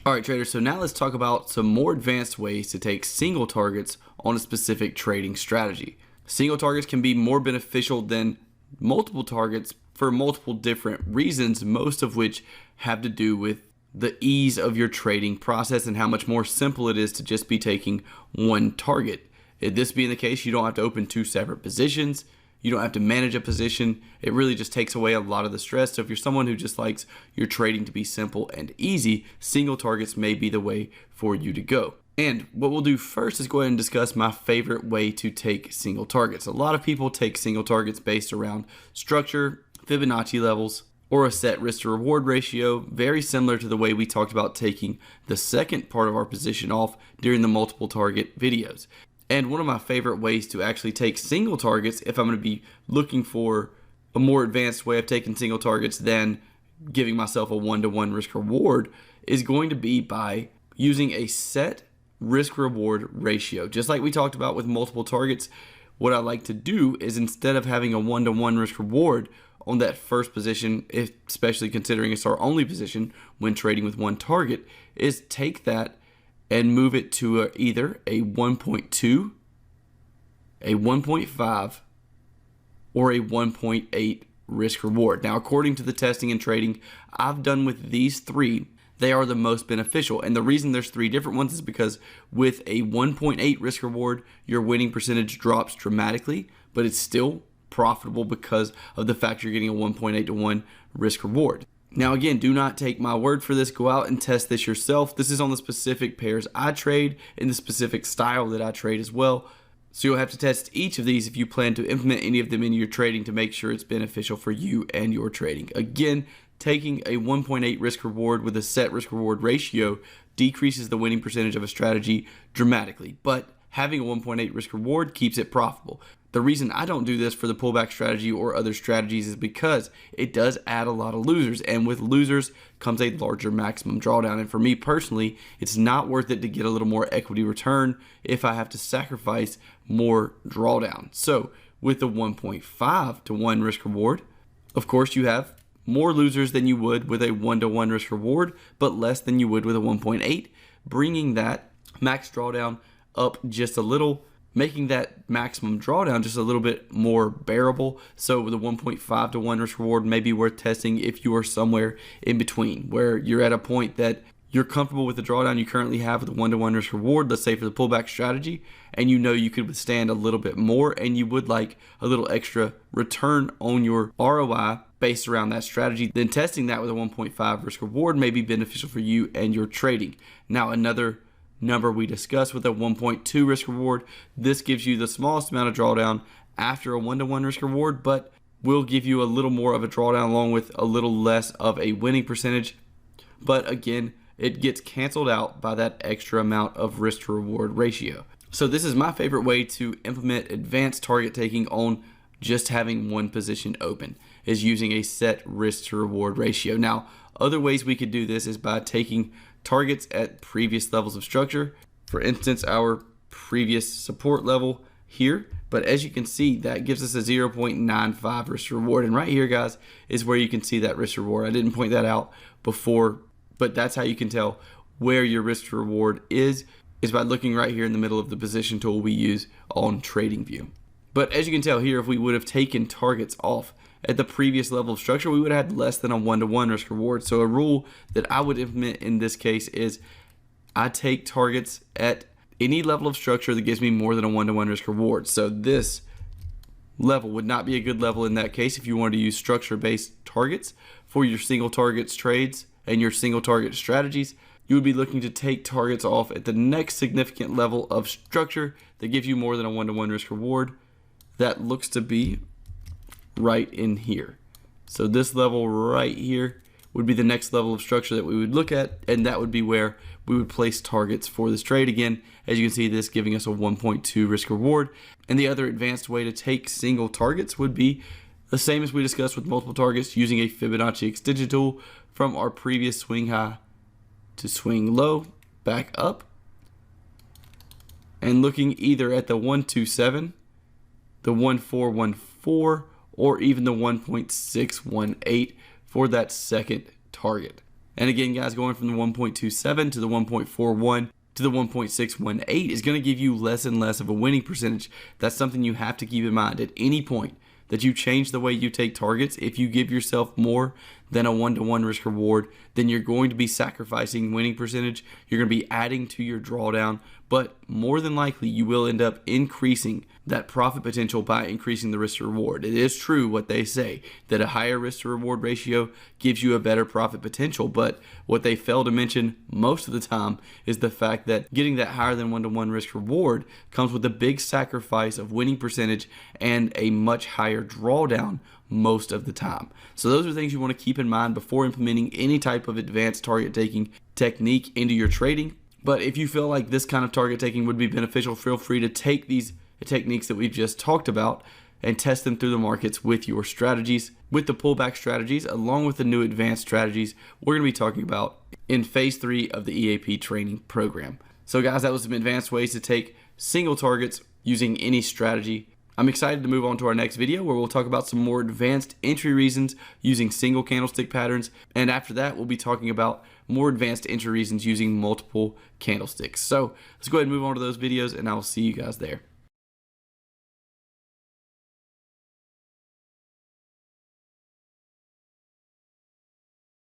All right, traders, so now let's talk about some more advanced ways to take single targets on a specific trading strategy. Single targets can be more beneficial than multiple targets for multiple different reasons, most of which have to do with the ease of your trading process and how much more simple it is to just be taking one target. If this being the case, you don't have to open two separate positions. You don't have to manage a position. It really just takes away a lot of the stress. So if you're someone who just likes your trading to be simple and easy, single targets may be the way for you to go. And what we'll do first is go ahead and discuss my favorite way to take single targets. A lot of people take single targets based around structure, Fibonacci levels, or a set risk to reward ratio, very similar to the way we talked about taking the second part of our position off during the multiple target videos. And one of my favorite ways to actually take single targets, if I'm going to be looking for a more advanced way of taking single targets than giving myself a one-to-one risk reward, is going to be by using a set risk reward ratio. Just like we talked about with multiple targets, what I like to do is, instead of having a one-to-one risk reward on that first position, especially considering it's our only position when trading with one target, is take that and move it to either a 1.2, a 1.5, or a 1.8 risk reward. Now, according to the testing and trading I've done with these three, they are the most beneficial. And the reason there's three different ones is because with a 1.8 risk reward, your winning percentage drops dramatically, but it's still profitable because of the fact you're getting a 1.8 to 1 risk reward. Now, again, do not take my word for this. Go out and test this yourself. This is on the specific pairs I trade in the specific style that I trade as well. So you'll have to test each of these if you plan to implement any of them in your trading to make sure it's beneficial for you and your trading. Again, taking a 1.8 risk reward with a set risk reward ratio decreases the winning percentage of a strategy dramatically, but having a 1.8 risk reward keeps it profitable. The reason I don't do this for the pullback strategy or other strategies is because it does add a lot of losers, and with losers comes a larger maximum drawdown. And for me personally, it's not worth it to get a little more equity return if I have to sacrifice more drawdown. So with the 1.5 to 1 risk reward, of course you have more losers than you would with a 1-to-1 risk reward, but less than you would with a 1.8, bringing that max drawdown up just a little, making that maximum drawdown just a little bit more bearable. So with a 1.5 to 1 risk reward may be worth testing if you are somewhere in between, where you're at a point that you're comfortable with the drawdown you currently have with a 1-to-1 risk reward, let's say for the pullback strategy, and you know you could withstand a little bit more and you would like a little extra return on your ROI based around that strategy, then testing that with a 1.5 risk reward may be beneficial for you and your trading. Now, another number we discussed with a 1.2 risk reward, this gives you the smallest amount of drawdown after a 1-to-1 risk reward, but will give you a little more of a drawdown along with a little less of a winning percentage. But again, it gets canceled out by that extra amount of risk to reward ratio. So this is my favorite way to implement advanced target taking on just having one position open, is using a set risk to reward ratio. Now, other ways we could do this is by taking targets at previous levels of structure. For instance, our previous support level here. But as you can see, that gives us a 0.95 risk reward. And right here, guys, is where you can see that risk reward. I didn't point that out before, but that's how you can tell where your risk to reward is by looking right here in the middle of the position tool we use on TradingView. But as you can tell here, if we would have taken targets off at the previous level of structure, we would have had less than a 1-to-1 risk reward. So a rule that I would implement in this case is I take targets at any level of structure that gives me more than a 1-to-1 risk reward. So this level would not be a good level in that case if you wanted to use structure-based targets for your single targets trades and your single target strategies. You would be looking to take targets off at the next significant level of structure that gives you more than a 1-to-1 risk reward. That looks to be right in here. So this level right here would be the next level of structure that we would look at, and that would be where we would place targets for this trade. Again, as you can see, this giving us a 1.2 risk reward. And the other advanced way to take single targets would be the same as we discussed with multiple targets, using a Fibonacci extension tool from our previous swing high to swing low, back up, and looking either at the 127, the 1414, or even the 1.618 for that second target. And again, guys, going from the 1.27 to the 1.41 to the 1.618 is going to give you less and less of a winning percentage. That's something you have to keep in mind at any point that you change the way you take targets. If you give yourself more than a 1-to-1 risk reward, then you're going to be sacrificing winning percentage. You're going to be adding to your drawdown, but more than likely you will end up increasing that profit potential by increasing the risk to reward. It is true what they say, that a higher risk to reward ratio gives you a better profit potential, but what they fail to mention most of the time is the fact that getting that higher than 1-to-1 risk reward comes with a big sacrifice of winning percentage and a much higher drawdown most of the time. So those are things you want to keep in mind before implementing any type of advanced target taking technique into your trading. But if you feel like this kind of target taking would be beneficial, feel free to take these techniques that we've just talked about and test them through the markets with your strategies, with the pullback strategies, along with the new advanced strategies we're going to be talking about in phase 3 of the EAP training program. So guys, that was some advanced ways to take single targets using any strategy. I'm excited to move on to our next video where we'll talk about some more advanced entry reasons using single candlestick patterns. And after that, we'll be talking about more advanced entry reasons using multiple candlesticks. So let's go ahead and move on to those videos, and I will see you guys there.